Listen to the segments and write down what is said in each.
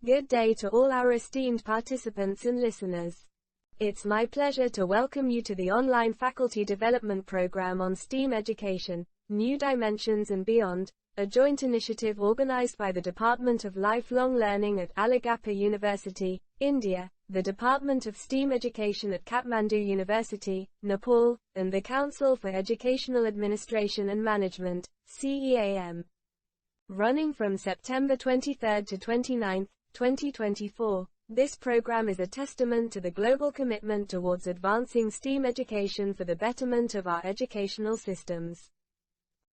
Good day to all our esteemed participants and listeners. It's my pleasure to welcome you to the online faculty development program on STEAM education, New Dimensions and Beyond, a joint initiative organized by the Department of Lifelong Learning at Aligappa University, India, the Department of STEAM Education at Kathmandu University, Nepal, and the Council for Educational Administration and Management, CEAM. Running from September 23 to 29, 2024, this program is a testament to the global commitment towards advancing STEAM education for the betterment of our educational systems.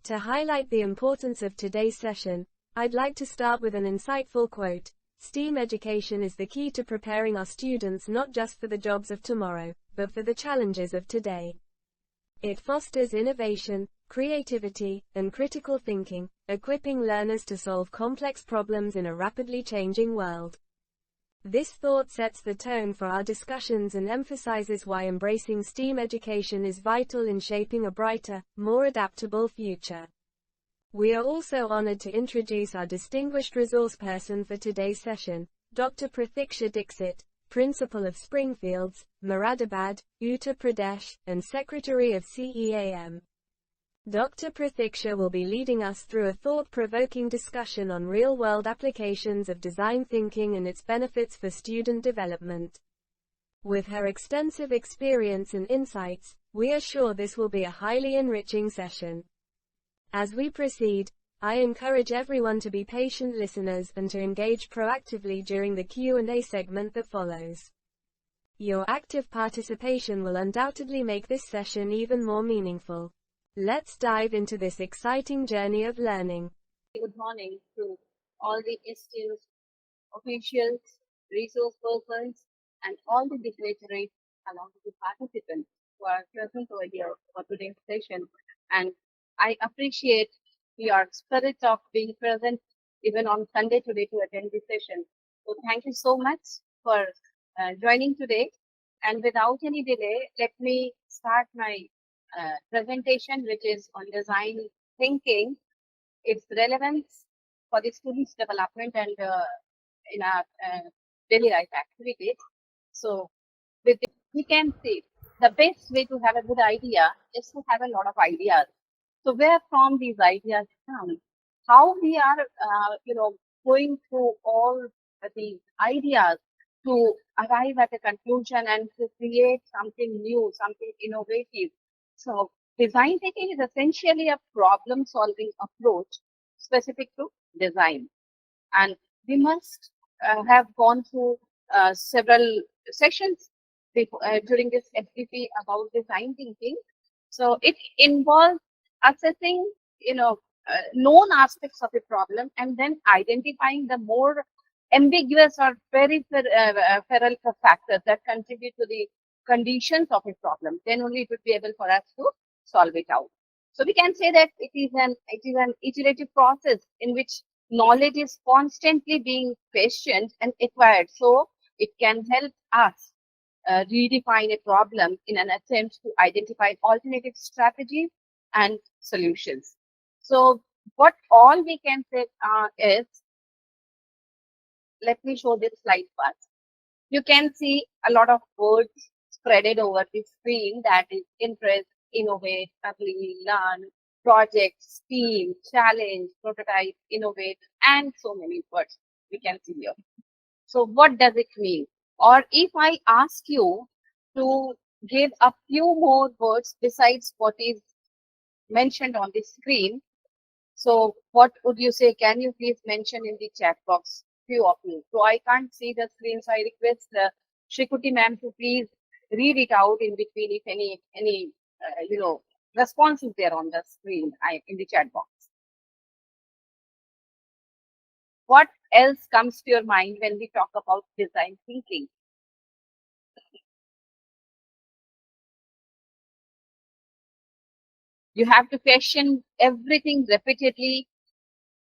To highlight the importance of today's session, I'd like to start with an insightful quote: "STEAM education is the key to preparing our students not just for the jobs of tomorrow, but for the challenges of today. It fosters innovation, creativity, and critical thinking, equipping learners to solve complex problems in a rapidly changing world." This thought sets the tone for our discussions and emphasizes why embracing STEAM education is vital in shaping a brighter, more adaptable future. We are also honored to introduce our distinguished resource person for today's session, Dr. Pratiksha Dixit, Principal of Springfields, Moradabad, Uttar Pradesh, and Secretary of CEAM. Dr. Pratiksha will be leading us through a thought-provoking discussion on real-world applications of design thinking and its benefits for student development. With her extensive experience and insights, we are sure this will be a highly enriching session. As we proceed, I encourage everyone to be patient listeners and to engage proactively during the Q&A segment that follows. Your active participation will undoubtedly make this session even more meaningful. Let's dive into this exciting journey of learning. Good morning to all the esteemed officials, resource persons, and all the dignitaries along with the participants who are present over here for today's session. And I appreciate your spirit of being present even on Sunday today to attend this session. So thank you so much for joining today. And without any delay, let me start my presentation, which is on design thinking, its relevance for the students' development and in our daily life activities. So we can see the best way to have a good idea is to have a lot of ideas. So where from these ideas come? How we are, going through all these ideas to arrive at a conclusion and to create something new, something innovative. So design thinking is essentially a problem-solving approach specific to design. And we must have gone through several sessions during this FDP about design thinking. So it involves assessing, known aspects of a problem and then identifying the more ambiguous or peripheral factors that contribute to the conditions of a problem. Then only it would be able for us to solve it out. So we can say that it is an iterative process in which knowledge is constantly being questioned and acquired. So it can help us redefine a problem in an attempt to identify alternative strategies and solutions. So what all we can say is, let me show this slide first. You can see a lot of words spreaded over the screen, that is interest, innovate, ugly, learn, project, STEAM, challenge, prototype, innovate, and so many words we can see here. So what does it mean? Or if I ask you to give a few more words besides what is mentioned on the screen, so what would you say? Can you please mention in the chat box, few of you? So I can't see the screen, so I request Shrikuti ma'am to please read it out in between if any responses there on the screen in the chat box. What else comes to your mind when we talk about design thinking? You have to question everything repeatedly.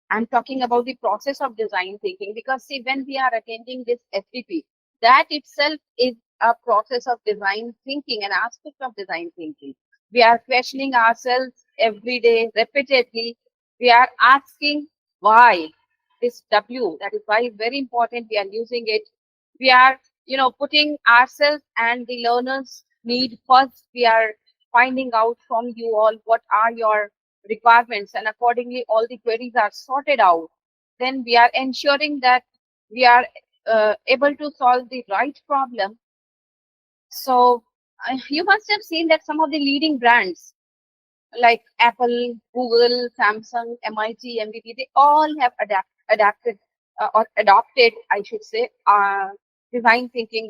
I'm talking about the process of design thinking, because see, when we are attending this FDP, that itself is a process of design thinking, an aspect of design thinking. We are questioning ourselves every day, repeatedly. We are asking why. this W. That is why very important we are using it. We are, putting ourselves and the learners need first. We are finding out from you all what are your requirements, and accordingly all the queries are sorted out. Then we are ensuring that we are able to solve the right problem. So you must have seen that some of the leading brands like Apple, Google, Samsung, MIT, MBT, they all have adapted or adopted, I should say, design thinking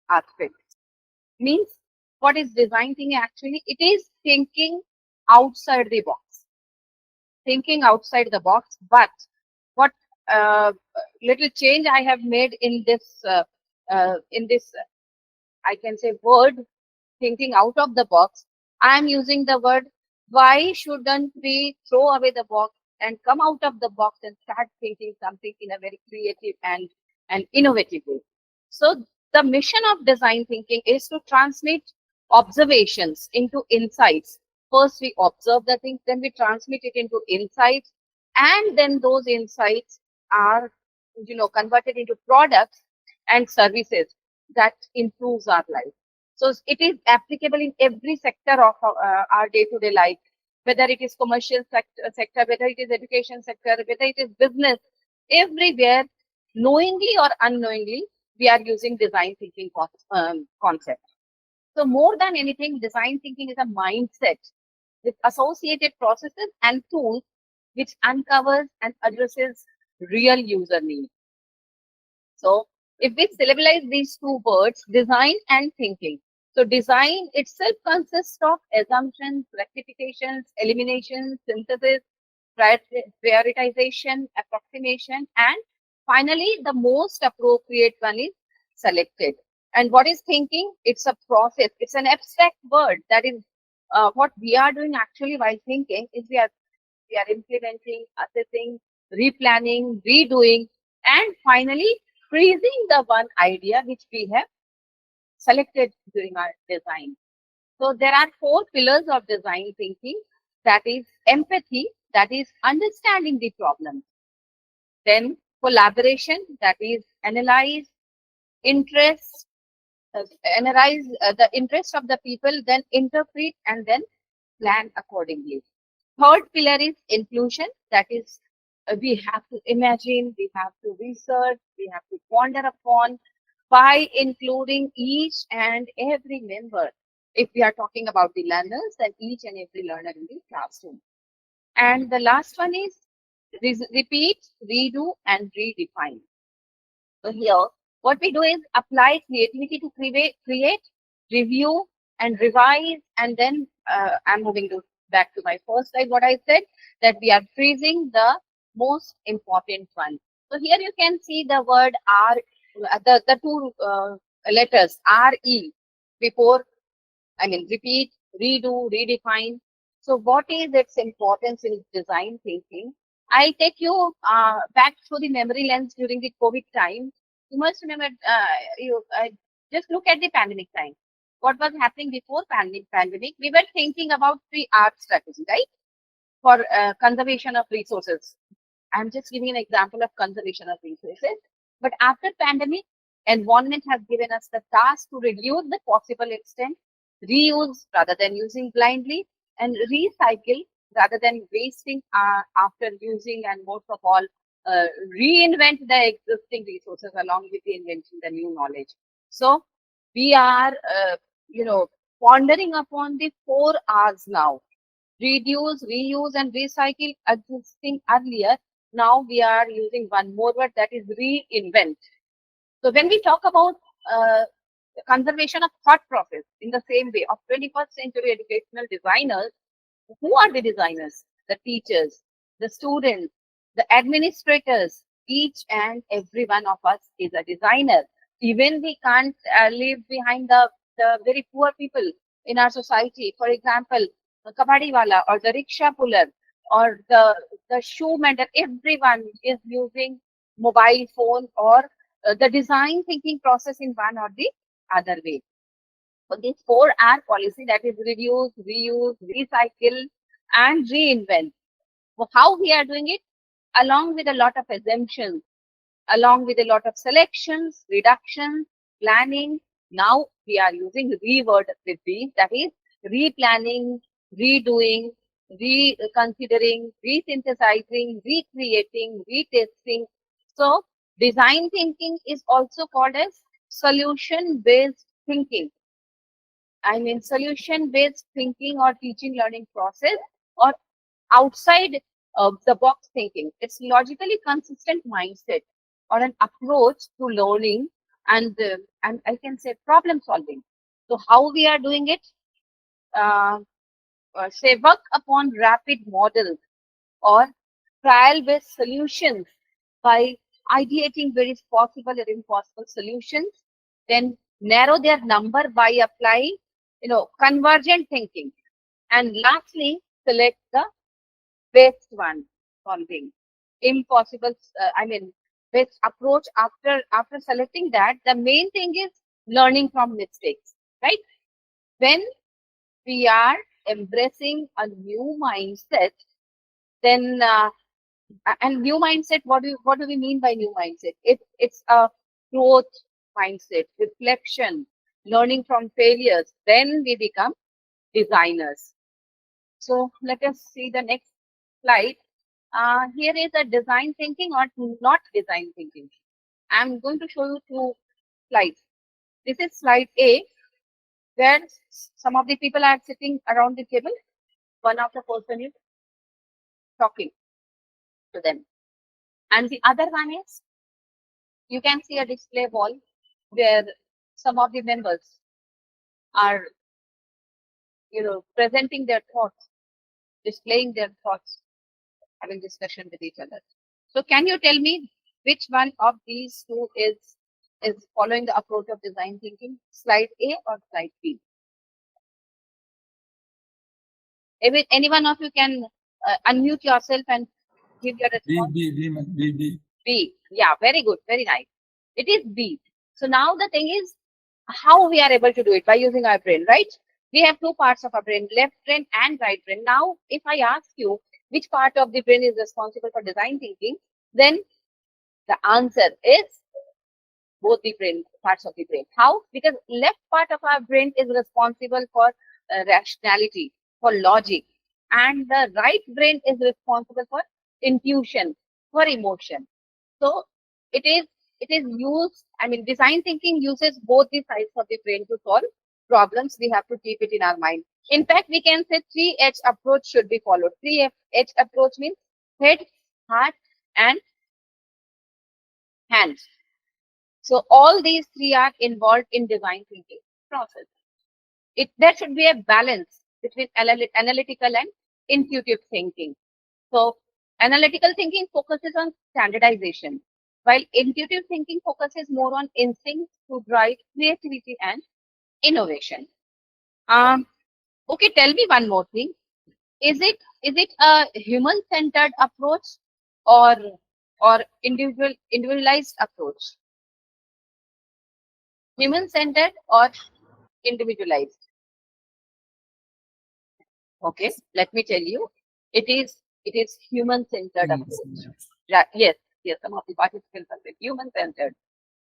aspect. Means, what is design thinking actually? It is thinking outside the box. Thinking outside the box. But what little change I have made in this, I can say, word, thinking out of the box, I am using the word, why shouldn't we throw away the box and come out of the box and start thinking something in a very creative and innovative way? So the mission of design thinking is to transmit observations into insights. First we observe the things, then we transmit it into insights, and then those insights are, converted into products and services that improves our life. So it is applicable in every sector of our day-to-day life, whether it is commercial sector, whether it is education sector, whether it is business, everywhere, knowingly or unknowingly, we are using design thinking concept. So more than anything, design thinking is a mindset with associated processes and tools which uncovers and addresses real user needs. So if we syllabalize these two words, design and thinking. So design itself consists of assumptions, rectifications, eliminations, synthesis, prioritization, approximation, and finally the most appropriate one is selected. And what is thinking? It's a process. It's an abstract word. That is what we are doing actually while thinking is we are implementing, assessing, replanning, redoing, and finally freezing the one idea which we have selected during our design. So there are 4 pillars of design thinking. That is empathy, that is understanding the problem. Then collaboration, that is analyze interest, analyze the interest of the people, then interpret, and then plan accordingly. Third pillar is inclusion, that is we have to imagine, we have to research, we have to ponder upon by including each and every member. If we are talking about the learners, then each and every learner in the classroom. And the last one is repeat, redo, and redefine. So here, what we do is apply creativity to create, review, and revise. And then I'm moving back to my first slide. What I said, that we are freezing the most important one. So here you can see the word R, the two letters RE before, repeat, redo, redefine. So what is its importance in design thinking? I take you back through the memory lens during the COVID time. You must remember, just look at the pandemic time. What was happening before pandemic? We were thinking about 3R strategy, right? For conservation of resources. I'm just giving an example of conservation of resources. But after pandemic, environment has given us the task to reduce the possible extent, reuse rather than using blindly, and recycle rather than wasting after using, and most of all, reinvent the existing resources along with the inventing the new knowledge. So we are, pondering upon the 4 R's now. Reduce, reuse, and recycle existing earlier. Now we are using one more word, that is reinvent. So when we talk about conservation of thought process in the same way of 21st century educational designers, who are the designers? The teachers, the students, the administrators. Each and every one of us is a designer. Even we can't leave behind the very poor people in our society. For example, the kabadi wala or the rickshaw puller or the shoe mender. Everyone is using mobile phone or the design thinking process in one or the other way. So this 4R policy, that is reduce, reuse, recycle, and reinvent. So how we are doing it? along with a lot of assumptions, along with a lot of selections, reductions, planning. Now we are using reword with these, that is replanning, redoing, reconsidering, resynthesizing, recreating, retesting. So design thinking is also called as solution-based thinking. I mean, solution-based thinking or teaching learning process, or outside the box thinking. It's logically consistent mindset or an approach to learning and I can say problem solving. So how we are doing it? Uh, say work upon rapid models or trial-based solutions by ideating various possible or impossible solutions. Then narrow their number by applying, convergent thinking. And lastly, select the best one solving impossible. I mean, best approach after selecting that. The main thing is learning from mistakes, right? When we are embracing a new mindset, then and new mindset, what do we mean by new mindset? It's a growth mindset, reflection, learning from failures. Then we become designers. So let us see the next slide. Here is a design thinking or not design thinking. I'm going to show you two slides. This is slide A, where some of the people are sitting around the table. One of the person is talking to them. And the other one is, you can see a display wall where some of the members are, presenting their thoughts, displaying their thoughts, having discussion with each other. So can you tell me which one of these two is following the approach of design thinking? Slide A or slide B? Any one of you can unmute yourself and give your response. B. Yeah, very good, very nice. It is B. So now the thing is how we are able to do it by using our brain, right? We have two parts of our brain, left brain and right brain. Now, if I ask you which part of the brain is responsible for design thinking, then the answer is both the brain parts of the brain. How? Because left part of our brain is responsible for rationality, for logic, and the right brain is responsible for intuition, for emotion. So it is used. I mean, design thinking uses both the sides of the brain to solve problems. We have to keep it in our mind. In fact, we can say 3H approach should be followed. 3H approach means head, heart, and hands. So all these three are involved in design thinking process. There should be a balance between analytical and intuitive thinking. So analytical thinking focuses on standardization, while intuitive thinking focuses more on instincts to drive creativity and innovation. Okay, tell me one more thing. Is it a human-centered approach or individualized approach? Human-centered or individualized? Okay, let me tell you, it is human-centered approach. Yes, some of the participants are human-centered.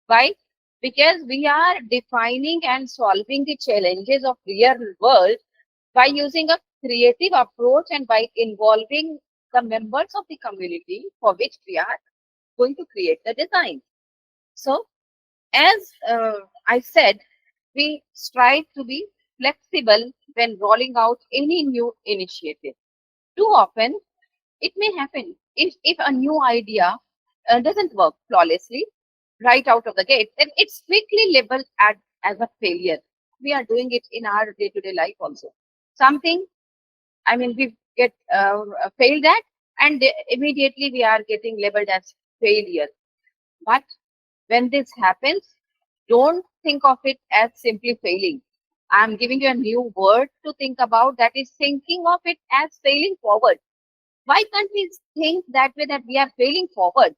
Why? Because we are defining and solving the challenges of real world by using a creative approach and by involving the members of the community for which we are going to create the design. So, as I said, we strive to be flexible when rolling out any new initiative. Too often, it may happen if a new idea doesn't work flawlessly right out of the gate, then it's quickly labeled as a failure. We are doing it in our day-to-day life also. Something, I mean, we get failed at, and immediately we are getting labeled as failure. But when this happens, don't think of it as simply failing. I'm giving you a new word to think about, that is thinking of it as failing forward. Why can't we think that way, that we are failing forward?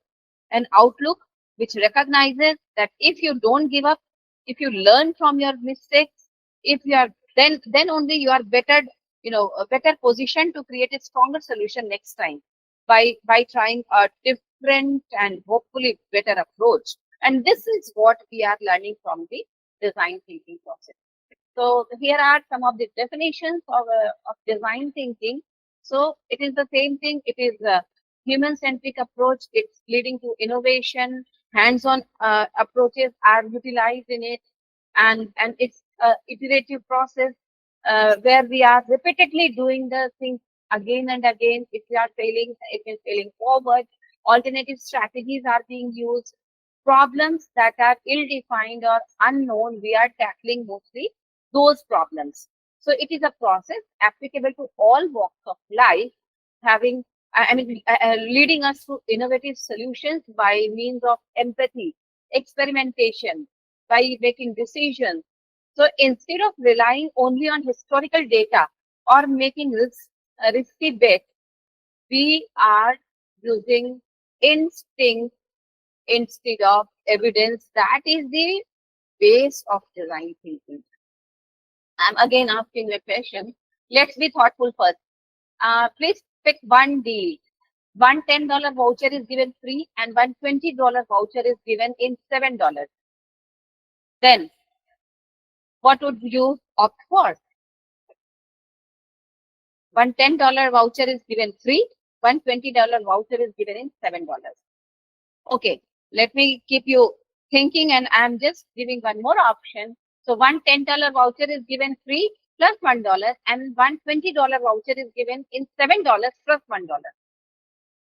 An outlook which recognizes that if you don't give up, if you learn from your mistakes, if you are then only you are better, a better position to create a stronger solution next time. by trying a different and hopefully better approach. And this is what we are learning from the design thinking process. So here are some of the definitions of design thinking. So it is the same thing. It is a human-centric approach. It's leading to innovation. Hands-on approaches are utilized in it, and it's a iterative process where we are repeatedly doing the things again and again. If we are failing, if we're failing forward, alternative strategies are being used. Problems that are ill-defined or unknown, we are tackling mostly those problems. So it is a process applicable to all walks of life, having, leading us to innovative solutions by means of empathy, experimentation, by making decisions. So instead of relying only on historical data or making risky bets, we are using instinct instead of evidence. That is the base of design thinking. I'm again asking the question. Let's be thoughtful first. Please pick one deal. One $10 voucher is given free and one $20 voucher is given in $7. Then what would you opt for? One $10 voucher is given free, one $20 voucher is given in $7. Okay, let me keep you thinking, and I'm just giving one more option. So one $10 voucher is given free plus $1, and one $20 voucher is given in $7 plus $1.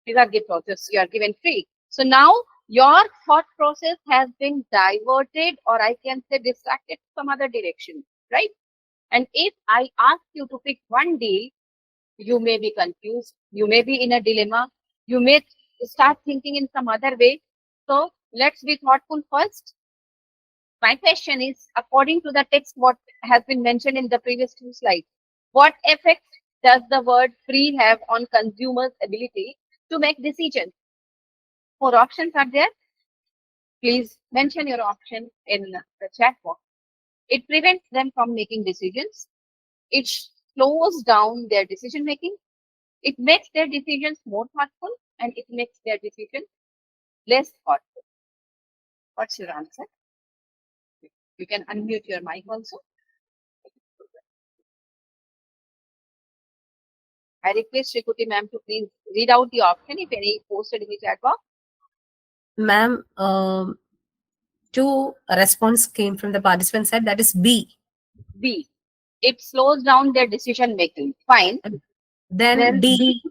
These are gift vouchers you are given free. So now your thought process has been diverted, or I can say distracted to some other direction, right? And if I ask you to pick one deal, you may be confused, you may be in a dilemma, you may start thinking in some other way. So let's be thoughtful first. My question is, according to the text, what has been mentioned in the previous two slides, what effect does the word free have on consumers' ability to make decisions? 4 options are there. Please mention your option in the chat box. It prevents them from making decisions. It slows down their decision making. It makes their decisions more thoughtful, and it makes their decisions less thoughtful. What's your answer? You can unmute your mic also. I request Shrikuti ma'am to please read out the option if any posted in the chat box. Ma'am, two response came from the participant side, that is B. B. It slows down their decision making. Fine. Then D.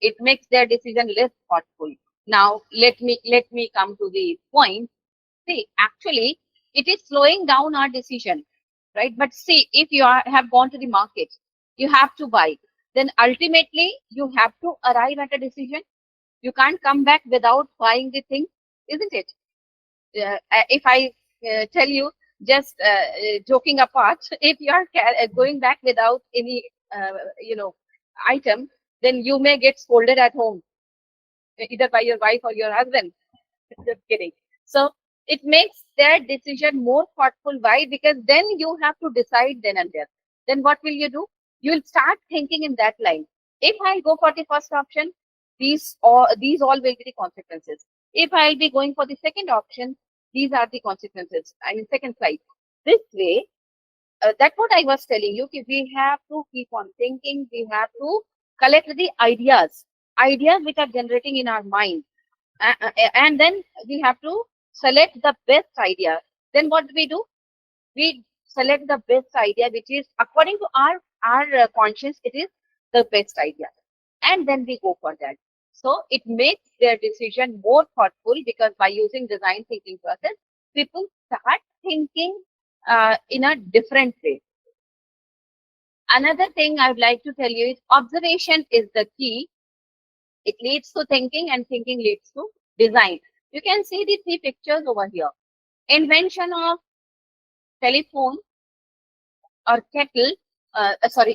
It makes their decision less thoughtful. Now let me come to the point. See, actually, it is slowing down our decision, right? But see, if you have gone to the market, you have to buy. Then ultimately, you have to arrive at a decision. You can't come back without buying the thing, isn't it? If I tell you, just joking apart, if you are going back without any, item, then you may get scolded at home, either by your wife or your husband. Just kidding. So it makes their decision more thoughtful. Why? Because then you have to decide then and there. Then what will you do? You'll start thinking in that line. If I go for the first option, these all will be the consequences. If I'll be going for the second option, these are the consequences. I mean, second slide. This way, that's what I was telling you. We have to keep on thinking. We have to collect the ideas which are generating in our mind. And then we have to select the best idea. Then what do? We select the best idea, which is according to our conscience, it is the best idea. And then we go for that. So it makes their decision more thoughtful, because by using design thinking process, people start thinking in a different way. Another thing I would like to tell you is observation is the key. It leads to thinking, and thinking leads to design. You can see the 3 pictures over here. Invention of telephone or kettle,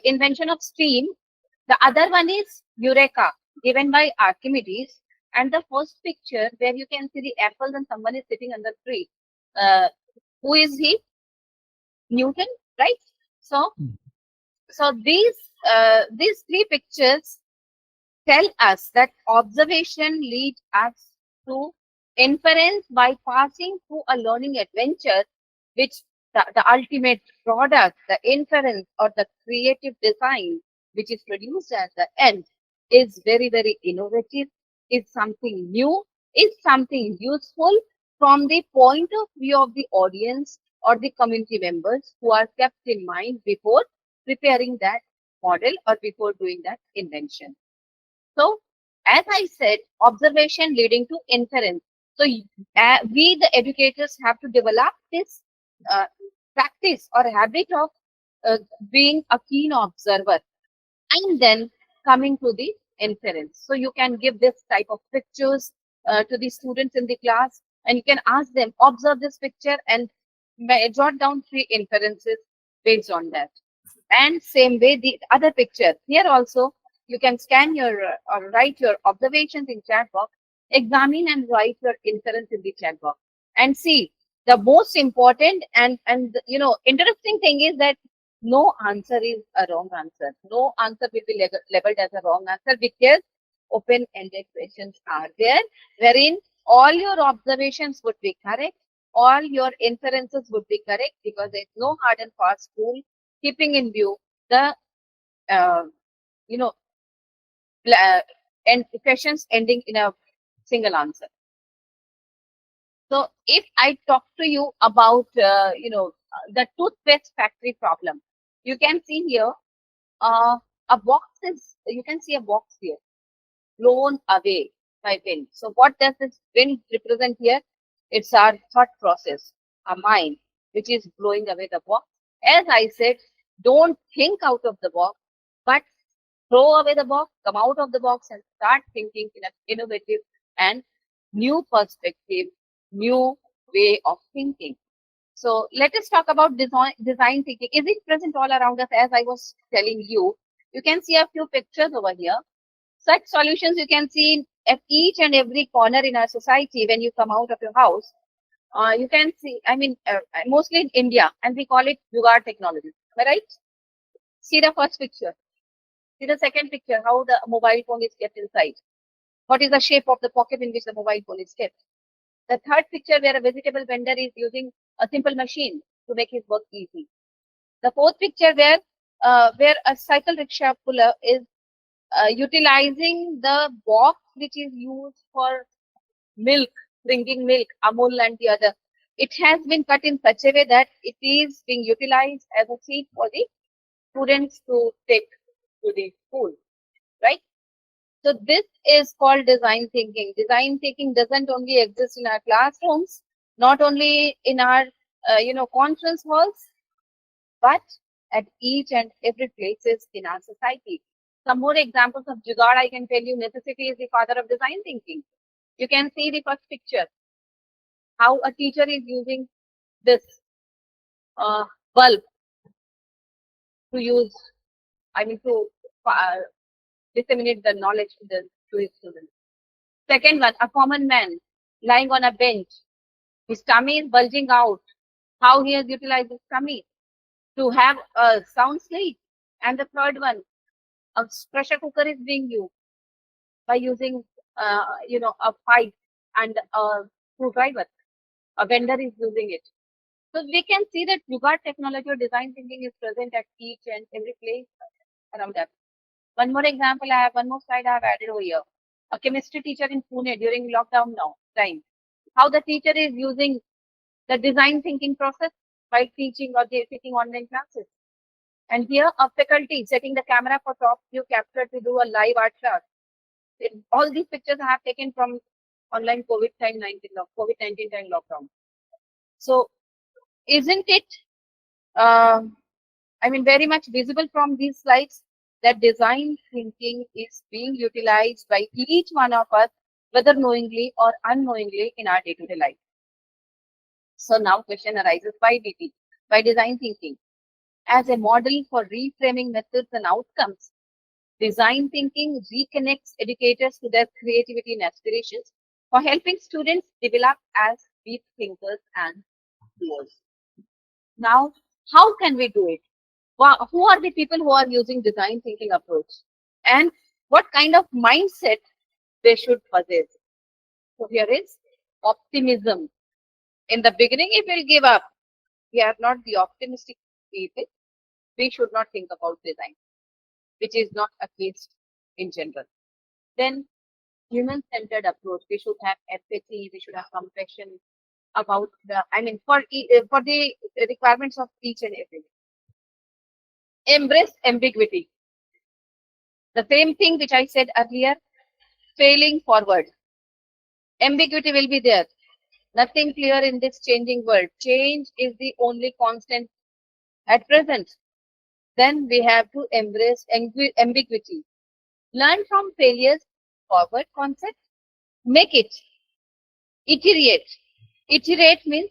invention of steam. The other one is Eureka, given by Archimedes. And the first picture where you can see the apples and someone is sitting under the tree. Who is he? Newton, right? So these 3 pictures tell us that observation leads us to inference by passing through a learning adventure, which the ultimate product, the inference or the creative design, which is produced at the end, is very, very innovative, is something new, is something useful from the point of view of the audience or the community members who are kept in mind before preparing that model or before doing that invention. So, as I said, observation leading to inference. So, we, the educators, have to develop this uh, practice or habit of being a keen observer and then coming to the inference. So, you can give this type of pictures to the students in the class and you can ask them, observe this picture and jot down 3 inferences based on that. And same way, the other picture here also, you can scan your or write your observations in chat box, examine and write your inference in the chat box, and see the most important and interesting thing is that no answer is a wrong answer. No answer will be labeled as a wrong answer because open-ended questions are there, wherein all your observations would be correct, all your inferences would be correct because there is no hard and fast rule keeping in view the uh, you know and questions ending in a single answer. So if I talk to you about the toothpaste factory problem, you can see here a box is you can see a box here blown away by wind. So what does this wind represent here? It's our thought process, our mind, which is blowing away the box. As I said, don't think out of the box, but throw away the box, come out of the box and start thinking in an innovative and new perspective, new way of thinking. So let us talk about design thinking. Is it present all around us? As I was telling you, you can see a few pictures over here. Such solutions you can see at each and every corner in our society when you come out of your house. You can see, mostly in India, and we call it Jugaad technology. Am I right? See the first picture. See the second picture, how the mobile phone is kept inside. What is the shape of the pocket in which the mobile phone is kept? The third picture where a vegetable vendor is using a simple machine to make his work easy. The fourth picture where a cycle rickshaw puller is utilizing the box which is used for milk, drinking milk, Amul and the other. It has been cut in such a way that it is being utilized as a seat for the students to take to the school, right? So this is called design thinking. Design thinking doesn't only exist in our classrooms, not only in our conference halls, but at each and every places in our society. Some more examples of jugaad I can tell you. Necessity is the father of design thinking. You can see the first picture, how a teacher is using this bulb to use, to disseminate the knowledge to his students. Second one, a common man lying on a bench. His tummy is bulging out. How he has utilized his tummy to have a sound sleep. And the third one, a pressure cooker is being used by using, a pipe and a screwdriver. A vendor is using it. So we can see that Jugaad technology or design thinking is present at each and every place around us. One more example one more slide I have added over here. A chemistry teacher in Pune during lockdown time. How the teacher is using the design thinking process while teaching or taking online classes. And here a faculty setting the camera for top view capture to do a live art class. All these pictures I have taken from online COVID-19 time lockdown. So isn't it very much visible from these slides that design thinking is being utilized by each one of us, whether knowingly or unknowingly in our day-to-day life. So now question arises, why DT? By design thinking as a model for reframing methods and outcomes. Design thinking reconnects educators to their creativity and aspirations for helping students develop as deep thinkers and doers. Now, how can we do it? Who are the people who are using design thinking approach? And what kind of mindset they should possess. So here is optimism. In the beginning, if we give up, we are not the optimistic people, we should not think about design, which is not a case in general. Then human-centered approach. We should have empathy. We should have compassion about the. I mean, for the requirements of each and every. Embrace ambiguity. The same thing which I said earlier. Failing forward. Ambiguity will be there. Nothing clear in this changing world. Change is the only constant at present. Then we have to embrace ambiguity. Learn from failures. Forward concept. Make it. Iterate. Iterate means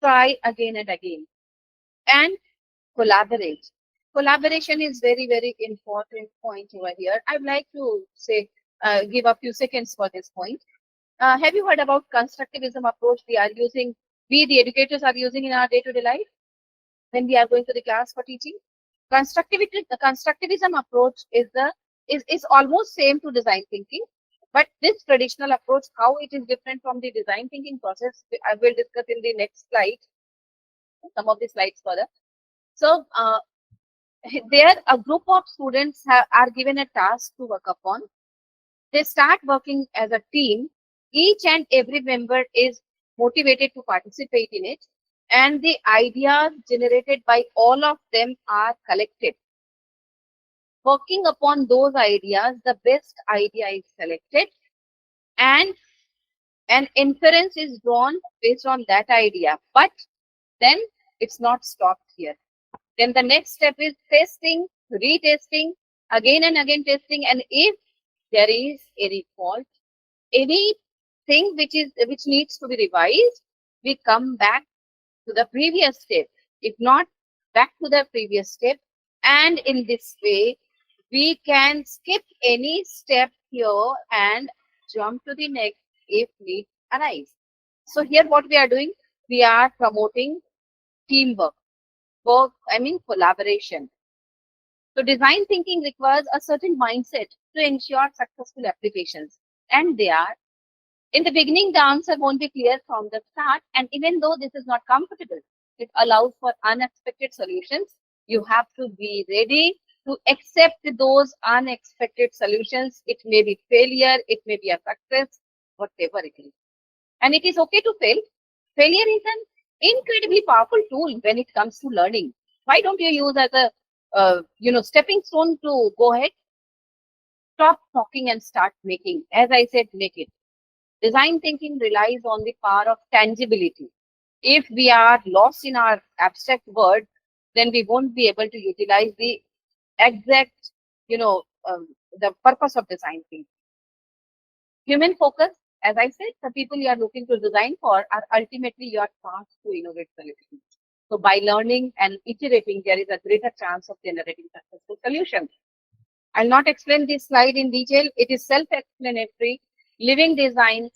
try again and again. And collaborate. Collaboration is very, very important point over here. I'd like to say, give a few seconds for this point. Have you heard about constructivism approach we are using, we the educators are using in our day-to-day life when we are going to the class for teaching? The constructivism approach is almost same to design thinking, but this traditional approach, how it is different from the design thinking process, I will discuss in the next slide, some of the slides further. So there a group of students are given a task to work upon. They start working as a team. Each and every member is motivated to participate in it, and the ideas generated by all of them are collected. Working upon those ideas, the best idea is selected, and an inference is drawn based on that idea. But then it's not stopped here. Then the next step is testing, retesting, again and again testing, and if there is any fault, anything which needs to be revised, we come back to the previous step. If not, back to the previous step, and in this way, we can skip any step here and jump to the next if need arise. So here what we are doing, we are promoting teamwork. Collaboration. So design thinking requires a certain mindset to ensure successful applications. And they are, in the beginning, the answer won't be clear from the start. And even though this is not comfortable, it allows for unexpected solutions. You have to be ready to accept those unexpected solutions. It may be failure, it may be a success, whatever it is. And it is okay to fail. Failure is an incredibly powerful tool when it comes to learning. Why don't you use as a stepping stone to go ahead? Stop talking and start making. As I said, make it. Design thinking relies on the power of tangibility. If we are lost in our abstract world, then we won't be able to utilize the exact, the purpose of design thinking. Human focus, as I said, the people you are looking to design for are ultimately your path to innovate solutions. So by learning and iterating, there is a greater chance of generating successful solutions. I'll not explain this slide in detail. It is self-explanatory. Living design,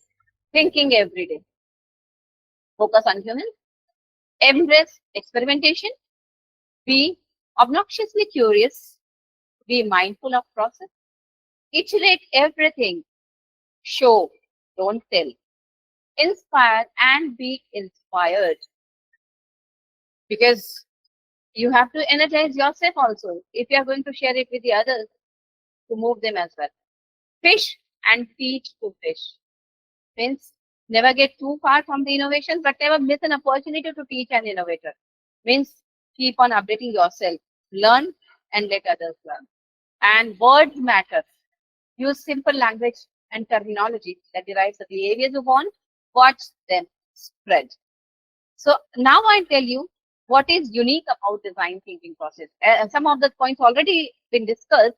thinking every day. Focus on humans. Embrace experimentation. Be obnoxiously curious. Be mindful of process. Iterate everything. Show, don't tell. Inspire and be inspired. Because you have to energize yourself also if you are going to share it with the others to move them as well. Fish and teach to fish. Means never get too far from the innovations, but never miss an opportunity to teach an innovator. Means keep on updating yourself. Learn and let others learn. And words matter. Use simple language and terminology that derives the behaviors you want. Watch them spread. So now I'll tell you what is unique about design thinking process. Some of the points already been discussed.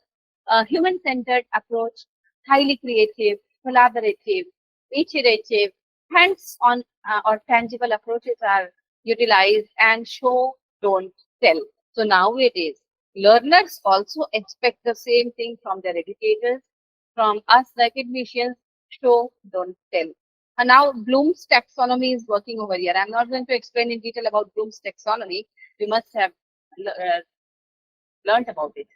Human-centered approach, highly creative, collaborative, iterative, hands-on or tangible approaches are utilized, and show, don't tell. So nowadays, learners also expect the same thing from their educators, from us the academicians, show, don't tell. And now Bloom's taxonomy is working over here. I'm not going to explain in detail about Bloom's taxonomy. You must have learned about it.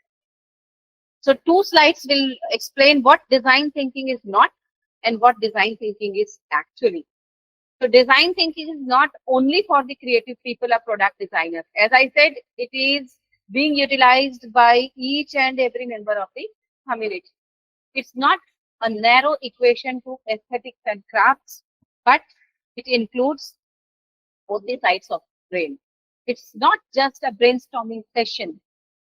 So 2 slides will explain what design thinking is not and what design thinking is actually. So design thinking is not only for the creative people or product designers. As I said, it is being utilized by each and every member of the community. It's not a narrow equation to aesthetics and crafts, but it includes both the sides of brain. It's not just a brainstorming session.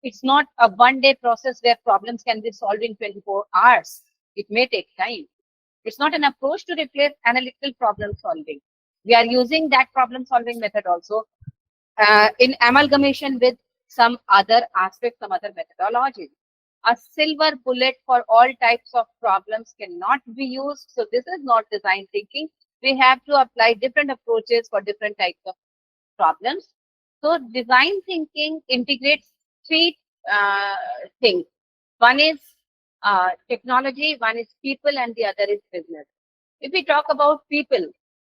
It's not a one-day process where problems can be solved in 24 hours. It may take time. It's not an approach to replace analytical problem solving. We are using that problem solving method also in amalgamation with some other aspects, some other methodologies. A silver bullet for all types of problems cannot be used. So this is not design thinking. We have to apply different approaches for different types of problems. So design thinking integrates 3 things. One is technology, one is people, and the other is business. If we talk about people,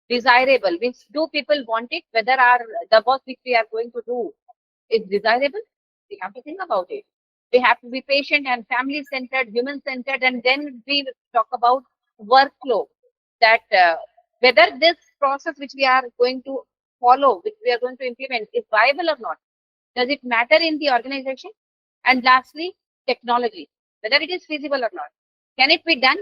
desirable means, do people want it? Whether the work which we are going to do is desirable, we have to think about it. We have to be patient and family centered, human centered, and then we talk about workflow, that whether this process which we are going to follow, which we are going to implement, is viable or not. Does it matter in the organization? And lastly, technology, whether it is feasible or not. Can it be done?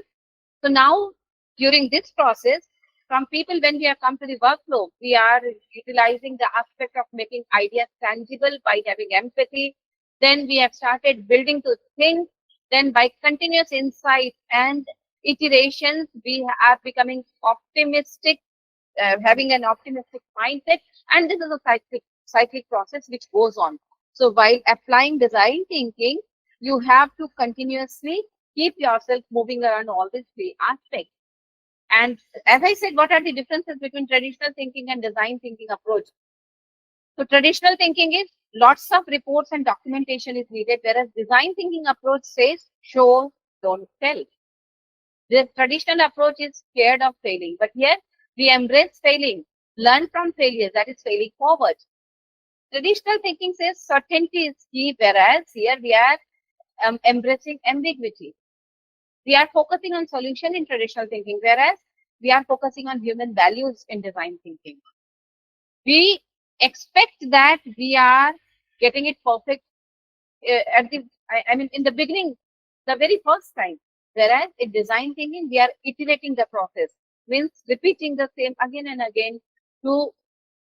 So now, during this process, from people, when we have come to the workflow, we are utilizing the aspect of making ideas tangible by having empathy. Then we have started building to think. Then by continuous insight and iterations, we are becoming optimistic, having an optimistic mindset. And this is a cyclic process which goes on. So while applying design thinking, you have to continuously keep yourself moving around all these 3 aspects. And as I said, what are the differences between traditional thinking and design thinking approach? So traditional thinking is lots of reports and documentation is needed, whereas design thinking approach says show, don't tell. The traditional approach is scared of failing, but here we embrace failing, learn from failures, that is failing forward. Traditional thinking says certainty is key, whereas here we are embracing ambiguity. We are focusing on solution in traditional thinking, whereas we are focusing on human values in design thinking. We expect that we are getting it perfect at the, I mean, in the beginning, the very first time. Whereas in design thinking, we are iterating the process, means repeating the same again and again to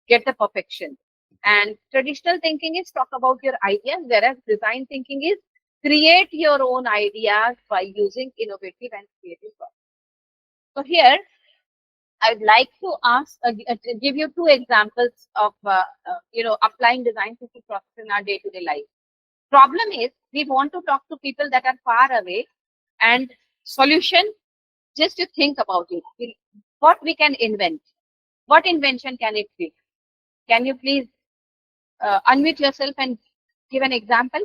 get the perfection. And traditional thinking is talk about your ideas, whereas design thinking is create your own ideas by using innovative and creative process. So here, I'd like to ask, give you 2 examples of, applying design thinking process in our day-to-day life. Problem is, we want to talk to people that are far away, and solution, just to think about it. What we can invent? What invention can it be? Can you please unmute yourself and give an example?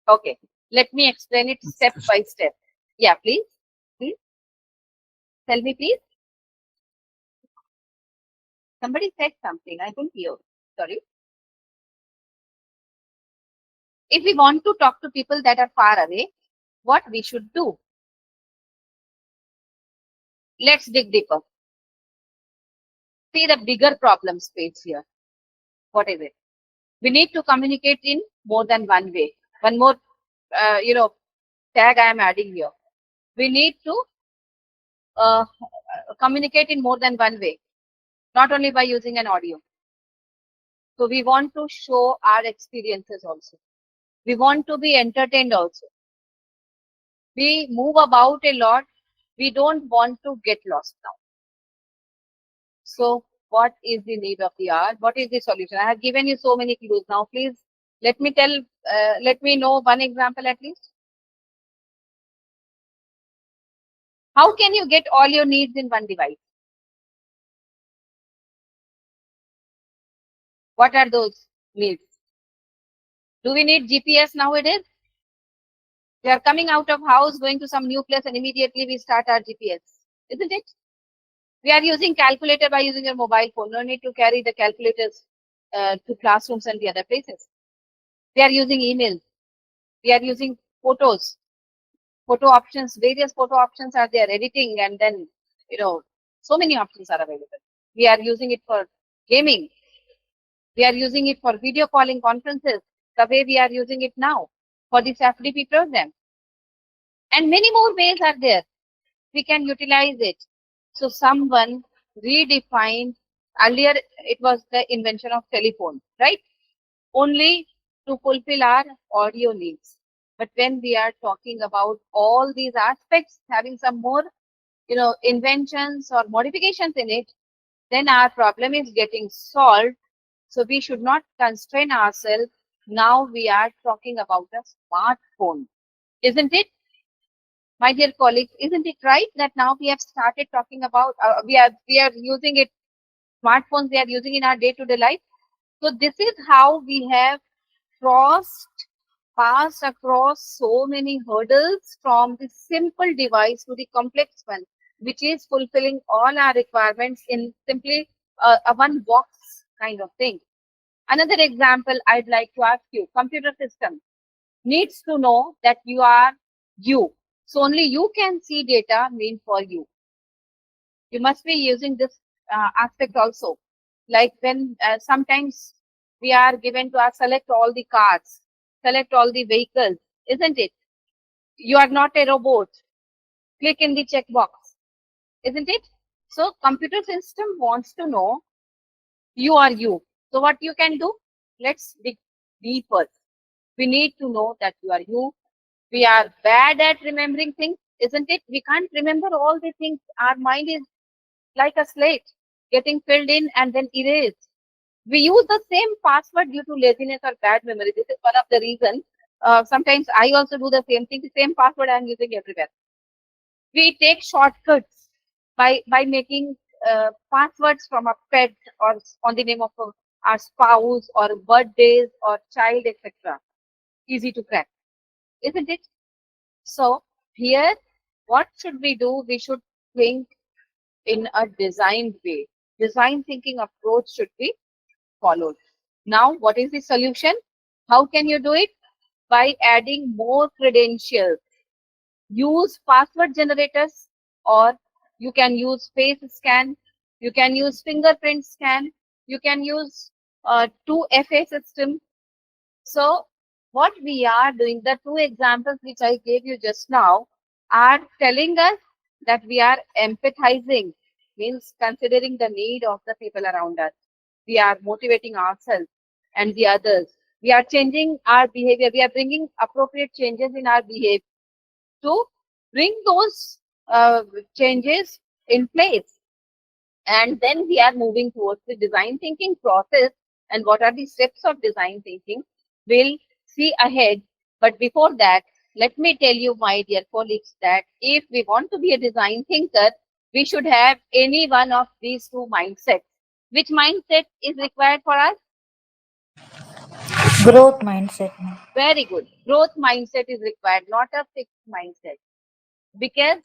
Okay, let me explain it step by step. Yeah, please. Please. Tell me, please. Somebody said something. I couldn't hear. Sorry. If we want to talk to people that are far away, what we should do? Let's dig deeper. See the bigger problem space here. What is it? We need to communicate in more than one way. One more, tag I am adding here. We need to communicate in more than one way, not only by using an audio. So we want to show our experiences also. We want to be entertained also. We move about a lot. We don't want to get lost now. So what is the need of the hour? What is the solution? I have given you so many clues. Now please let me know one example at least. How can you get all your needs in one device? What are those needs? Do we need GPS nowadays? We are coming out of house, going to some new place, and immediately we start our GPS, isn't it? We are using calculator by using your mobile phone. No need to carry the calculators to classrooms and the other places. We are using emails. We are using photos, photo options, various photo options are there, editing, and then, so many options are available. We are using it for gaming. We are using it for video calling conferences, the way we are using it now for this FDP program. And many more ways are there. We can utilize it. So someone redefined, earlier it was the invention of telephone, right? Only to fulfill our audio needs. But when we are talking about all these aspects, having some more, inventions or modifications in it, then our problem is getting solved. So we should not constrain ourselves. Now we are talking about a smartphone, isn't it? My dear colleagues, isn't it right that now we have started talking about, we are using it, smartphones we are using in our day-to-day life. So this is how we have passed across so many hurdles from the simple device to the complex one, which is fulfilling all our requirements in simply a one box kind of thing. Another example I'd like to ask you, computer system needs to know that you are you. So only you can see data meant for you. You must be using this aspect also. Like when sometimes we are given to select all the cars, select all the vehicles, isn't it? You are not a robot. Click in the checkbox, isn't it? So computer system wants to know you are you. So what you can do? Let's dig deeper. We need to know that you are you. We are bad at remembering things, isn't it? We can't remember all the things. Our mind is like a slate getting filled in and then erased. We use the same password due to laziness or bad memory. This is one of the reasons. Sometimes I also do the same thing. The same password I am using everywhere. We take shortcuts by making passwords from a pet or on the name of our spouse or birthdays or child, etc. Easy to crack, isn't it? So here, what should we do? We should think in a designed way. Design thinking approach should be followed. Now, what is the solution? How can you do it? By adding more credentials. Use password generators, or you can use face scan, you can use fingerprint scan, you can use 2FA system. So what we are doing, the two examples which I gave you just now are telling us that we are empathizing, means considering the need of the people around us. We are motivating ourselves and the others. We are changing our behavior. We are bringing appropriate changes in our behavior to bring those changes in place. And then we are moving towards the design thinking process. And what are the steps of design thinking? We'll see ahead. But before that, let me tell you, my dear colleagues, that if we want to be a design thinker, we should have any one of these two mindsets. Which mindset is required for us? Growth mindset, ma'am. Very good. Growth mindset is required, not a fixed mindset. Because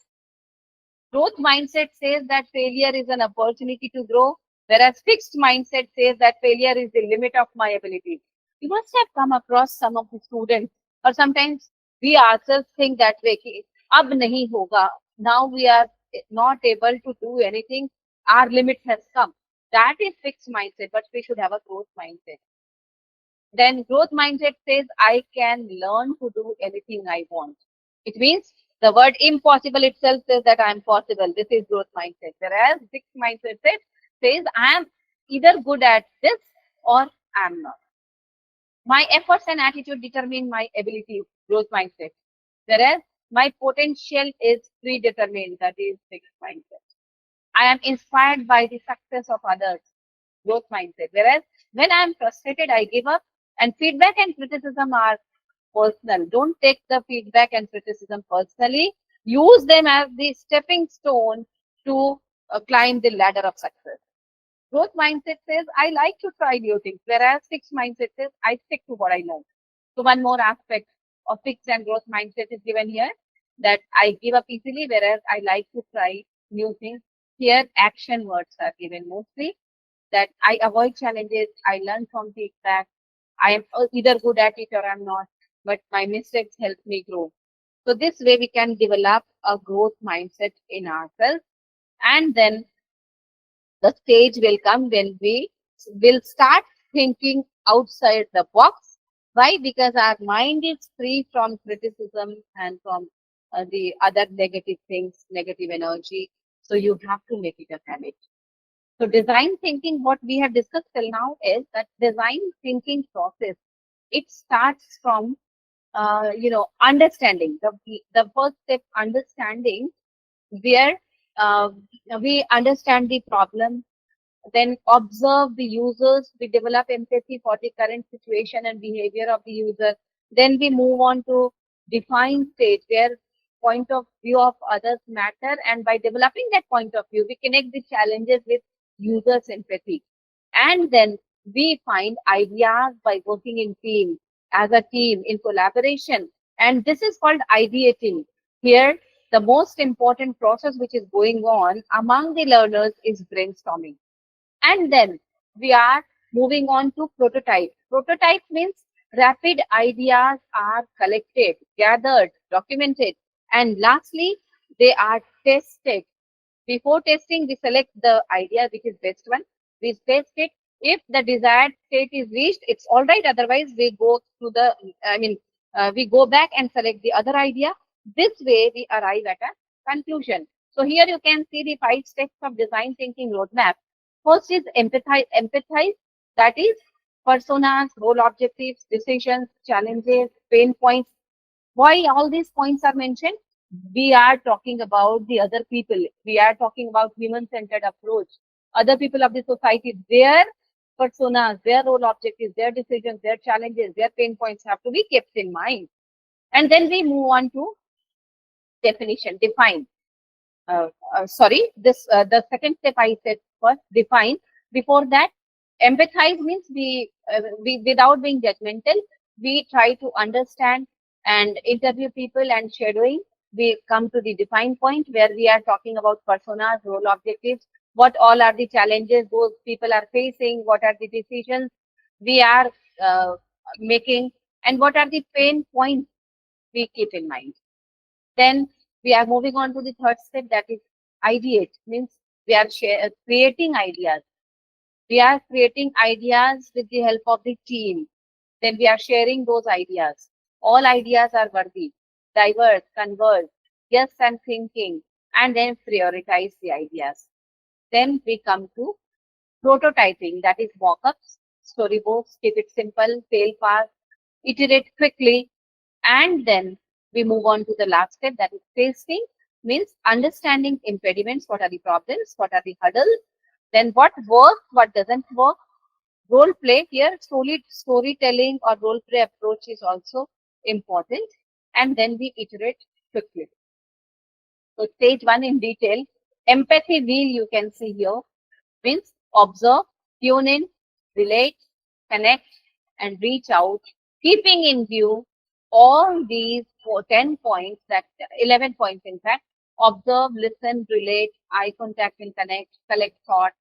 growth mindset says that failure is an opportunity to grow, whereas fixed mindset says that failure is the limit of my ability. You must have come across some of the students, or sometimes we ourselves think that way, ki, ab nahi hoga. Now we are not able to do anything. Our limit has come. That is fixed mindset, but we should have a growth mindset. Then growth mindset says I can learn to do anything I want. It means the word impossible itself says that I am possible. This is growth mindset. Whereas fixed mindset says I am either good at this or I am not. My efforts and attitude determine my ability, growth mindset. Whereas my potential is predetermined, that is fixed mindset. I am inspired by the success of others, growth mindset. Whereas when I am frustrated, I give up. And feedback and criticism are personal. Don't take the feedback and criticism personally. Use them as the stepping stone to climb the ladder of success. Growth mindset says, I like to try new things, whereas fixed mindset says, I stick to what I know. So one more aspect of fixed and growth mindset is given here, that I give up easily, whereas I like to try new things. Here, action words are given mostly. that I avoid challenges, I learn from feedback, I am either good at it or I'm not, but my mistakes help me grow. So this way we can develop a growth mindset in ourselves, and then the stage will come when we will start thinking outside the box. Why? Because our mind is free from criticism and from the other negative things, negative energy. So you have to make it a habit. So design thinking, what we have discussed till now is that design thinking process, it starts from understanding. The first step, understanding, where uh, we understand the problem, then observe the users, we develop empathy for the current situation and behavior of the user. Then we move on to define stage, where point of view of others matter, and by developing that point of view, we connect the challenges with users' empathy. And then we find ideas by working in team, as a team, in collaboration. And this is called ideating. Here, the most important process which is going on among the learners is brainstorming. And then we are moving on to prototype. Prototype means rapid ideas are collected, gathered, documented, and lastly, they are tested. Before testing, we select the idea which is best one. We test it. If the desired state is reached, it's all right. Otherwise, we go to we go back and select the other idea. This way, we arrive at a conclusion. So here you can see the 5 steps of design thinking roadmap. First is empathize. Empathize, that is personas, role objectives, decisions, challenges, pain points. Why all these points are mentioned? We are talking about the other people. We are talking about human-centered approach. Other people of the society, their personas, their role objectives, their decisions, their challenges, their pain points have to be kept in mind. And then we move on to definition, define. The second step I said first, define. Before that, empathize means we without being judgmental, we try to understand and interview people and shadowing. We come to the define point where we are talking about personas, role objectives, what all are the challenges those people are facing, what are the decisions we are making, and what are the pain points we keep in mind. Then we are moving on to the third step, that is ideate, means we are creating ideas. We are creating ideas with the help of the team. Then we are sharing those ideas. All ideas are worthy, diverse, converse, yes, and thinking, and then prioritize the ideas. Then we come to prototyping, that is mock-ups, storyboards, keep it simple, fail fast, iterate quickly, and then we move on to the last step, that is tasting, means understanding impediments, what are the problems, what are the hurdles, then what works, what doesn't work. Role play, here storytelling or role play approach is also important, and then we iterate quickly. So stage 1 in detail, empathy wheel you can see here, means observe, tune in, relate, connect, and reach out, keeping in view all these 10 points, that 11 points in fact. Observe, listen, relate, eye contact and connect, collect thought,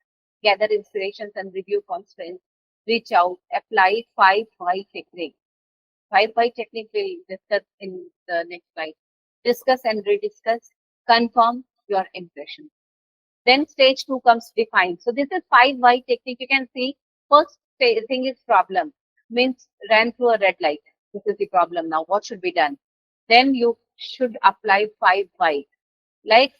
gather inspirations and review constraints, reach out, apply 5 why technique. 5 why technique we'll discuss in the next slide. Discuss and rediscuss, confirm your impression. Then stage 2 comes define. So this is 5 why technique. You can see first thing is problem, means ran through a red light. This is the problem now. What should be done? Then you should apply 5 why. Like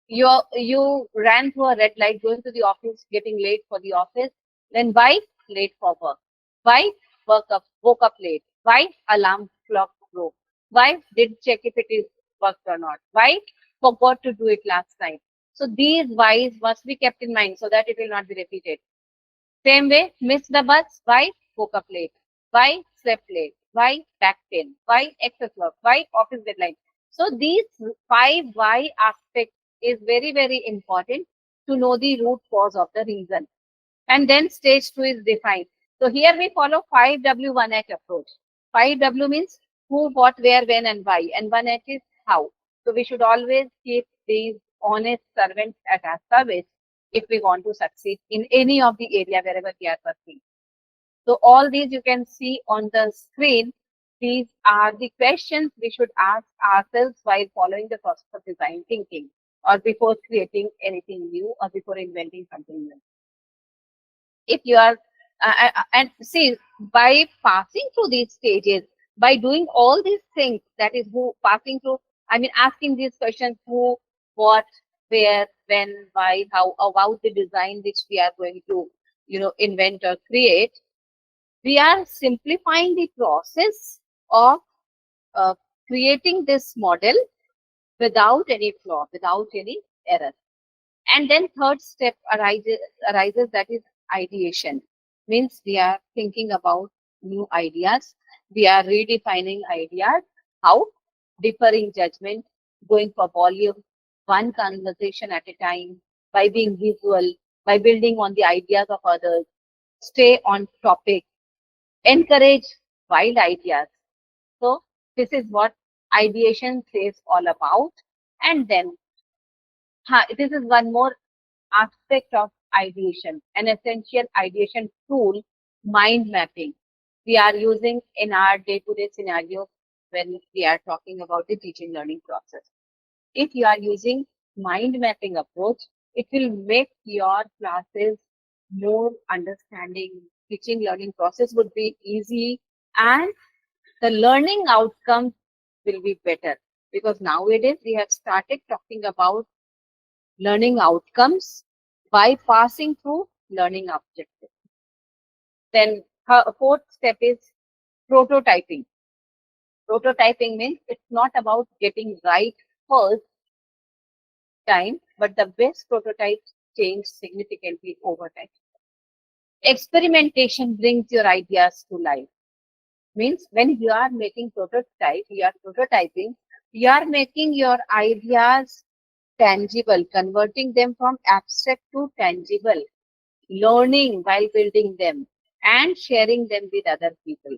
you ran through a red light, going to the office, getting late for the office. Then why? Late for work. Why? Woke up late. Why? Alarm clock broke. Why? Didn't check if it is worked or not. Why? Forgot to do it last time. So these whys must be kept in mind so that it will not be repeated. Same way, missed the bus. Why? Woke up late. Why? Slept late. Why? Back pain. Why? Excess work. Why? Office deadline. So these 5 why aspects is very, very important to know the root cause of the reason. And then stage 2 is defined. So here we follow 5W1H approach. 5W means who, what, where, when, and why. And 1H is how. So we should always keep these honest servants at our service, if we want to succeed in any of the area wherever we are working. So all these you can see on the screen. These are the questions we should ask ourselves while following the process of design thinking, or before creating anything new, or before inventing something new. If you are and see, by passing through these stages, by doing all these things, that is, who passing through, I mean asking these questions: who, what, where, when, why, how, about the design which we are going to invent or create, we are simplifying the process of creating this model without any flaw, without any error. And then third step arises, that is ideation. Means we are thinking about new ideas. We are redefining ideas. How? Differing judgment, going for volume, one conversation at a time, by being visual, by building on the ideas of others, stay on topic, encourage wild ideas. So this is what ideation says all about. And then this is one more aspect of ideation, an essential ideation tool, mind mapping. We are using in our day-to-day scenario when we are talking about the teaching learning process. If you are using mind mapping approach, it will make your classes more understanding. Teaching learning process would be easy, and the learning outcomes will be better, because nowadays we have started talking about learning outcomes by passing through learning objectives. Then fourth step is prototyping. Prototyping means it's not about getting right first time, but the best prototypes change significantly over time. Experimentation brings your ideas to life. Means when you are making prototype, you are prototyping, you are making your ideas tangible, converting them from abstract to tangible, learning while building them, and sharing them with other people.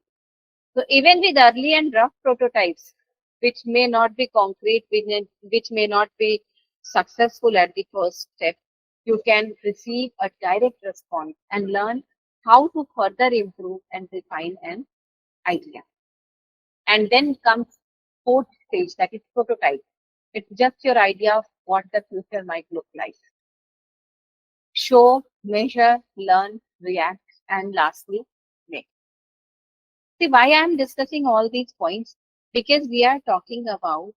So even with early and rough prototypes, which may not be concrete, which may not be successful at the first step, you can receive a direct response and learn how to further improve and refine an idea. And then comes fourth stage, that is prototype. It's just your idea of what the future might look like. Show, measure, learn, react, and lastly, make. See, why I am discussing all these points? Because we are talking about,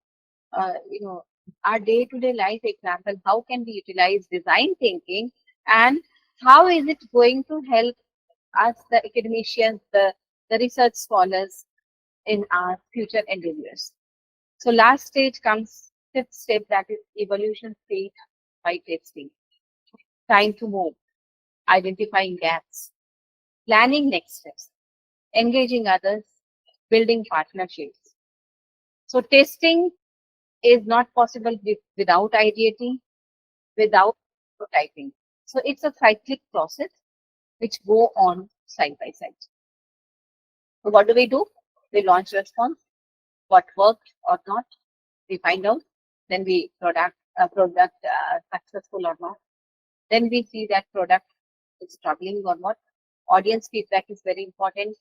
our day-to-day life example. How can we utilize design thinking, and how is it going to help us, the academicians, the research scholars, in our future endeavors? So last stage comes fifth step, that is evolution stage by testing. Time to move, identifying gaps, planning next steps, engaging others, building partnerships. So testing is not possible without ideating, without prototyping. So it's a cyclic process which go on side by side. So what do? We launch response, what worked or not, we find out, then we product successful or not. Then we see that product is struggling or not. Audience feedback is very important.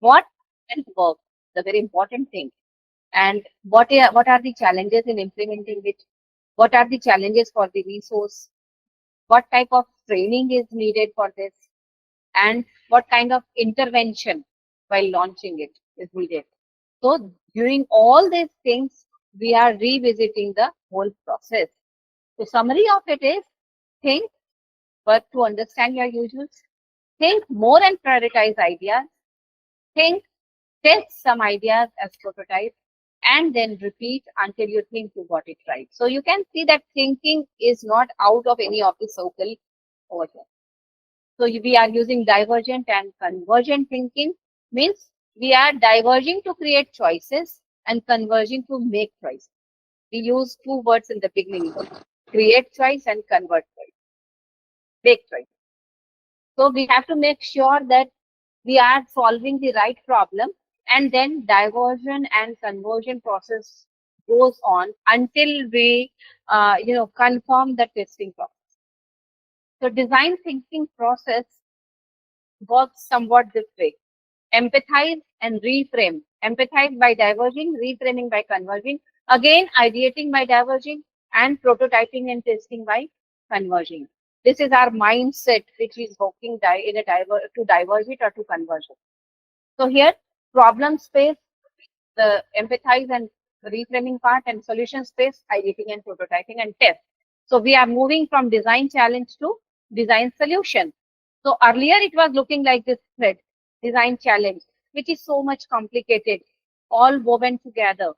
What didn't work, the very important thing. And what are the challenges in implementing it? What are the challenges for the resource? What type of training is needed for this? And what kind of intervention while launching it is needed? So during all these things, we are revisiting the whole process. The summary of it is: think, work to understand your users, think more and prioritize ideas, think, test some ideas as prototypes, and then repeat until you think you got it right. So you can see that thinking is not out of any of the circle over here. So we are using divergent and convergent thinking. Means we are diverging to create choices and converging to make choices. We use two words in the beginning: create choice and convert choice, make choice. So we have to make sure that we are solving the right problem, and then diversion and conversion process goes on until we confirm the testing process. So design thinking process works somewhat this way. Empathize and reframe. Empathize by diverging, reframing by converging, again ideating by diverging, and prototyping and testing by converging. This is our mindset which is working to diverge it or to converge it. So here, problem space, the empathize and reframing part, and solution space, ideating and prototyping and test. So we are moving from design challenge to design solution. So earlier it was looking like this thread, design challenge, which is so much complicated, all woven together,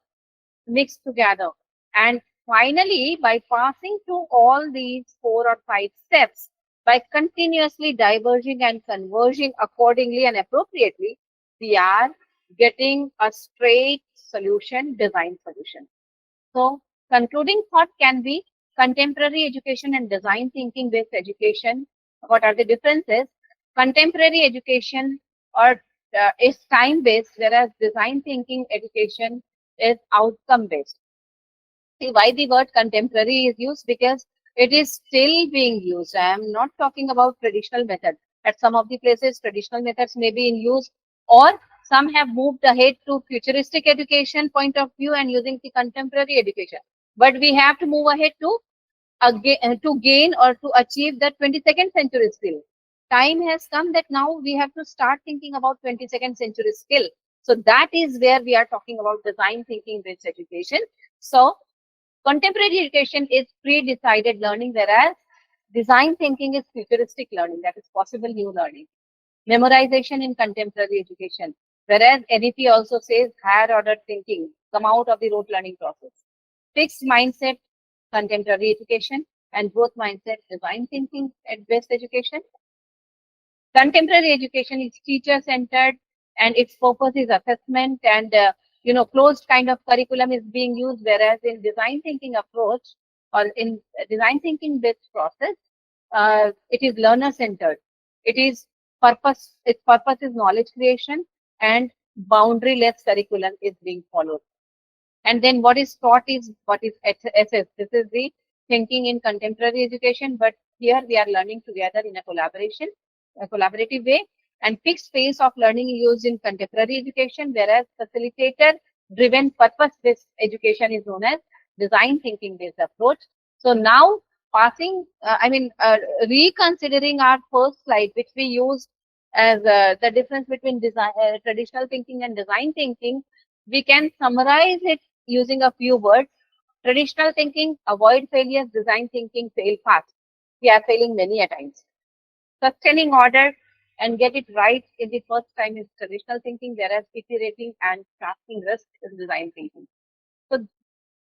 mixed together. And finally, by passing through all these 4 or 5 steps, by continuously diverging and converging accordingly and appropriately, we are getting a straight solution, design solution. So concluding thought can be contemporary education and design thinking based education. What are the differences? Contemporary education is time based, whereas design thinking education is outcome based. See why the word contemporary is used, because it is still being used. I am not talking about traditional method. At some of the places, traditional methods may be in use, or some have moved ahead to futuristic education point of view and using the contemporary education. But we have to move ahead to gain or to achieve the 22nd century skill. Time has come that now we have to start thinking about 22nd century skill. So that is where we are talking about design thinking based education. So contemporary education is pre-decided learning, whereas design thinking is futuristic learning, that is possible new learning. Memorization in contemporary education, whereas NEP also says higher order thinking, come out of the rote learning process. Fixed mindset, contemporary education, and growth mindset, design thinking based education. Contemporary education is teacher centered and its purpose is assessment and closed kind of curriculum is being used, whereas in design thinking approach or in design thinking based process, it is learner centered. Its purpose is knowledge creation, and boundary less curriculum is being followed. And then what is taught is what is assessed. This is the thinking in contemporary education, but here we are learning together in a collaborative way. And fixed pace of learning used in contemporary education, whereas facilitator driven purpose based education is known as design thinking based approach. So now reconsidering our first slide, which we used as the difference between traditional thinking and design thinking, we can summarize it using a few words. Traditional thinking, avoid failures. Design thinking, fail fast. We are failing many a times. Sustaining order and get it right in the first time is traditional thinking, whereas iterating and tasking risk is design thinking. So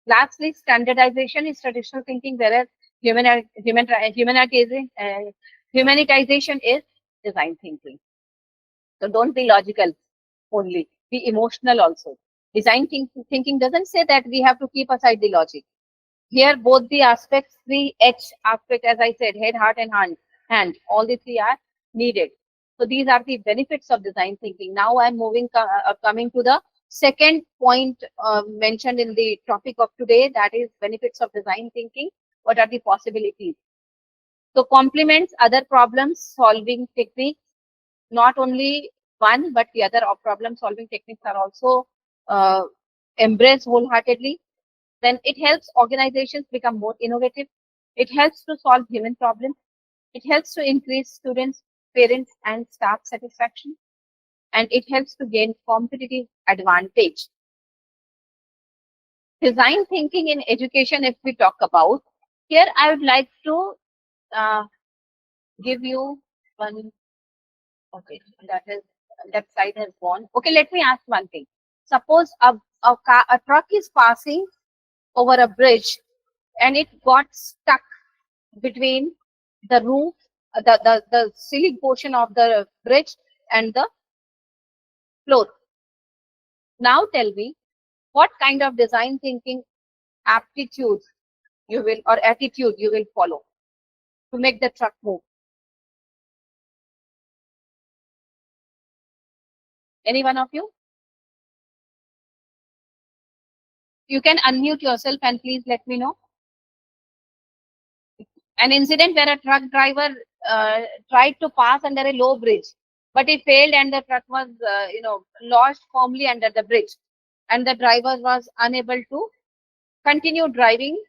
lastly, standardization is traditional thinking, whereas humanitization is design thinking. So don't be logical only, be emotional also. Design thinking doesn't say that we have to keep aside the logic. Here, both the aspects, the H aspect, as I said, head, heart, and hand, all the three are needed. So these are the benefits of design thinking. Now I'm coming to the second point mentioned in the topic of today, that is benefits of design thinking. What are the possibilities? So complements other problem solving techniques. Not only one, but the other problem solving techniques are also embraced wholeheartedly. Then it helps organizations become more innovative. It helps to solve human problems. It helps to increase students, parents, and staff satisfaction. And it helps to gain competitive advantage. Design thinking in education, if we talk about, here I would like to give you one. Okay, that slide has gone. Okay, let me ask one thing. Suppose a truck is passing over a bridge and it got stuck between the roof, the ceiling portion of the bridge and the floor. Now tell me, what kind of design thinking aptitudes you will or attitude you will follow to make the truck move? Any one of you? You can unmute yourself and please let me know. An incident where a truck driver tried to pass under a low bridge, but he failed and the truck was, lodged firmly under the bridge, and the driver was unable to continue driving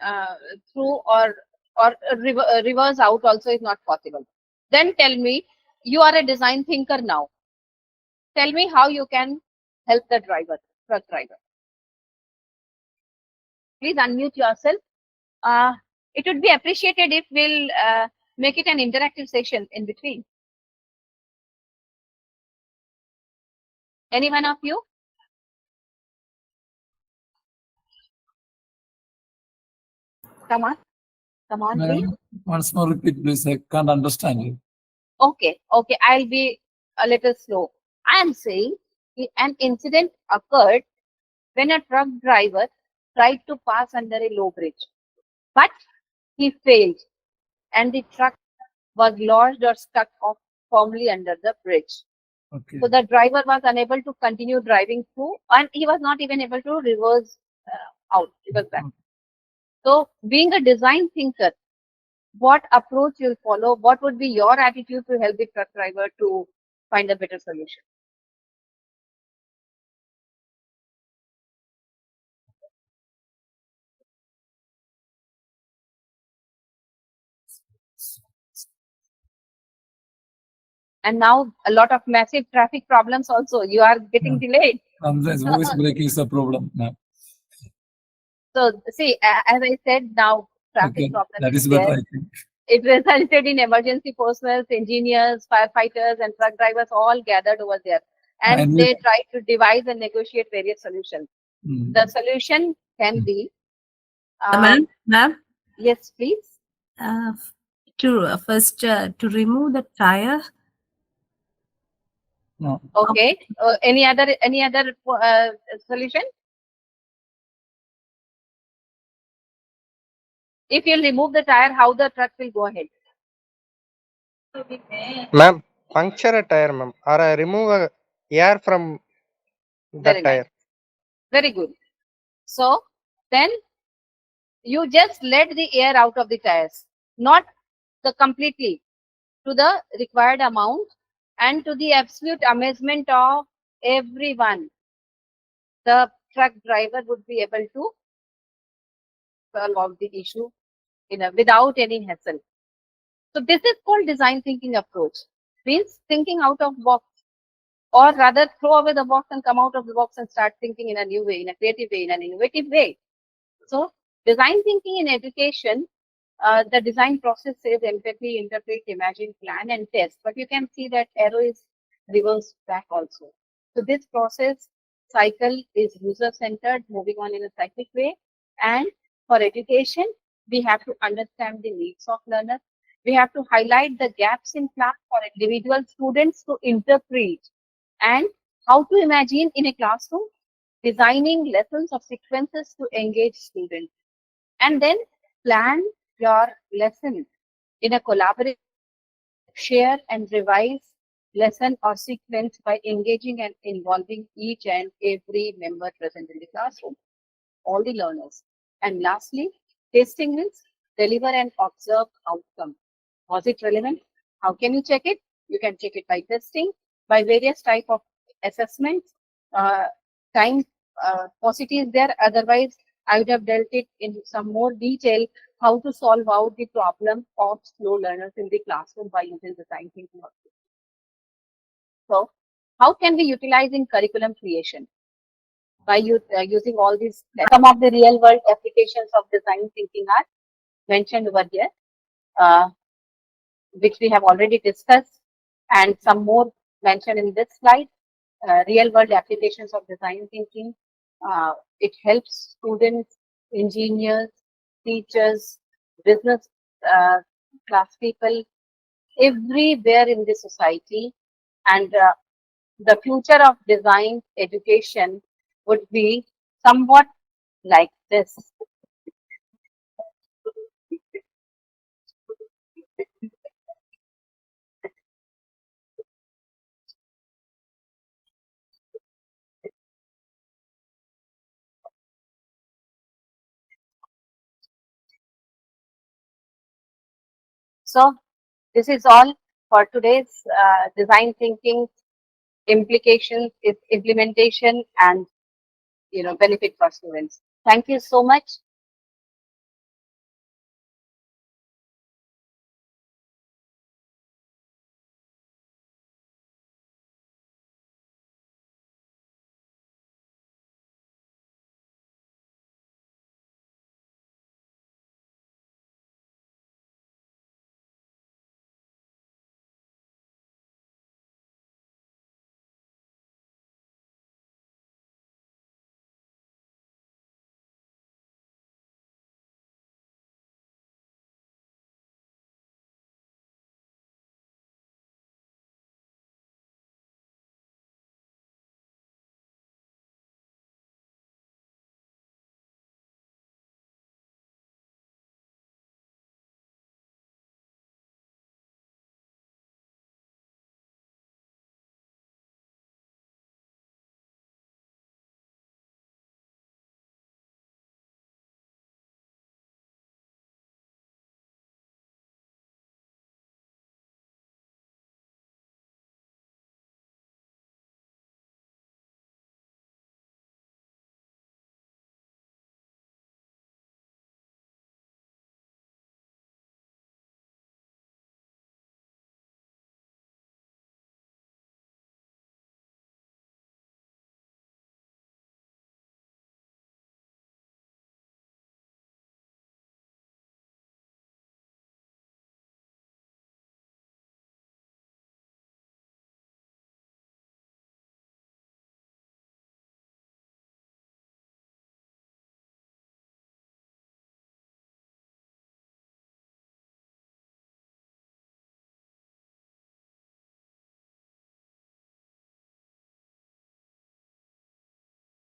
uh, through, or reverse out also is not possible. Then tell me, you are a design thinker now. Tell me how you can help the truck driver. Please unmute yourself. It would be appreciated if we'll make it an interactive session in between. Any one of you? Come on, please. Ma'am, once more repeat, please. I can't understand you. Okay, I'll be a little slow. I am saying an incident occurred when a truck driver tried to pass under a low bridge, but he failed and the truck was lodged or stuck off firmly under the bridge. Okay. So the driver was unable to continue driving through, and he was not even able to reverse back. So being a design thinker, what approach you'll follow? What would be your attitude to help the truck driver to find a better solution? And now a lot of massive traffic problems also. You are getting delayed. Sometimes voice break is a problem, ma'am. So see, as I said, now traffic problem That is there. better, I think. It resulted in emergency personnel, engineers, firefighters, and truck drivers all gathered over there, and they tried to devise and negotiate various solutions. The solution can be. Ma'am. Yes, please. To remove the tire. No. Okay. Any other solution? If you remove the tire, how the truck will go ahead? Ma'am, puncture a tire, ma'am, or remove air from the tire. Nice. Very good. So then you just let the air out of the tires, not the completely, to the required amount, and to the absolute amazement of everyone, the truck driver would be able to solve the issue without any hassle. So this is called design thinking approach. Means thinking out of box, or rather throw away the box and come out of the box and start thinking in a new way, in a creative way, in an innovative way. So design thinking in education, the design process says empathy, interpret, imagine, plan, and test. But you can see that arrow is reversed back also. So this process cycle is user-centered, moving on in a cyclic way. And for education, we have to understand the needs of learners. We have to highlight the gaps in class for individual students to interpret, and how to imagine in a classroom, designing lessons of sequences to engage students. And then plan your lesson in a collaborative, share and revise lesson or sequence by engaging and involving each and every member present in the classroom, all the learners. And lastly, testing means deliver and observe outcome. Was it relevant? How can you check it? You can check it by testing, by various type of assessments. Time paucity is there. Otherwise, I would have dealt it in some more detail how to solve out the problem of slow learners in the classroom by using design thinking. So, how can we utilize in curriculum creation? By using all these, some of the real world applications of design thinking are mentioned over here, which we have already discussed, and some more mentioned in this slide. Real world applications of design thinking. It helps students, engineers, teachers, business class people, everywhere in the society. And the future of design education would be somewhat like this. So this is all for today's design thinking implications, its implementation, and benefit for students. Thank you so much.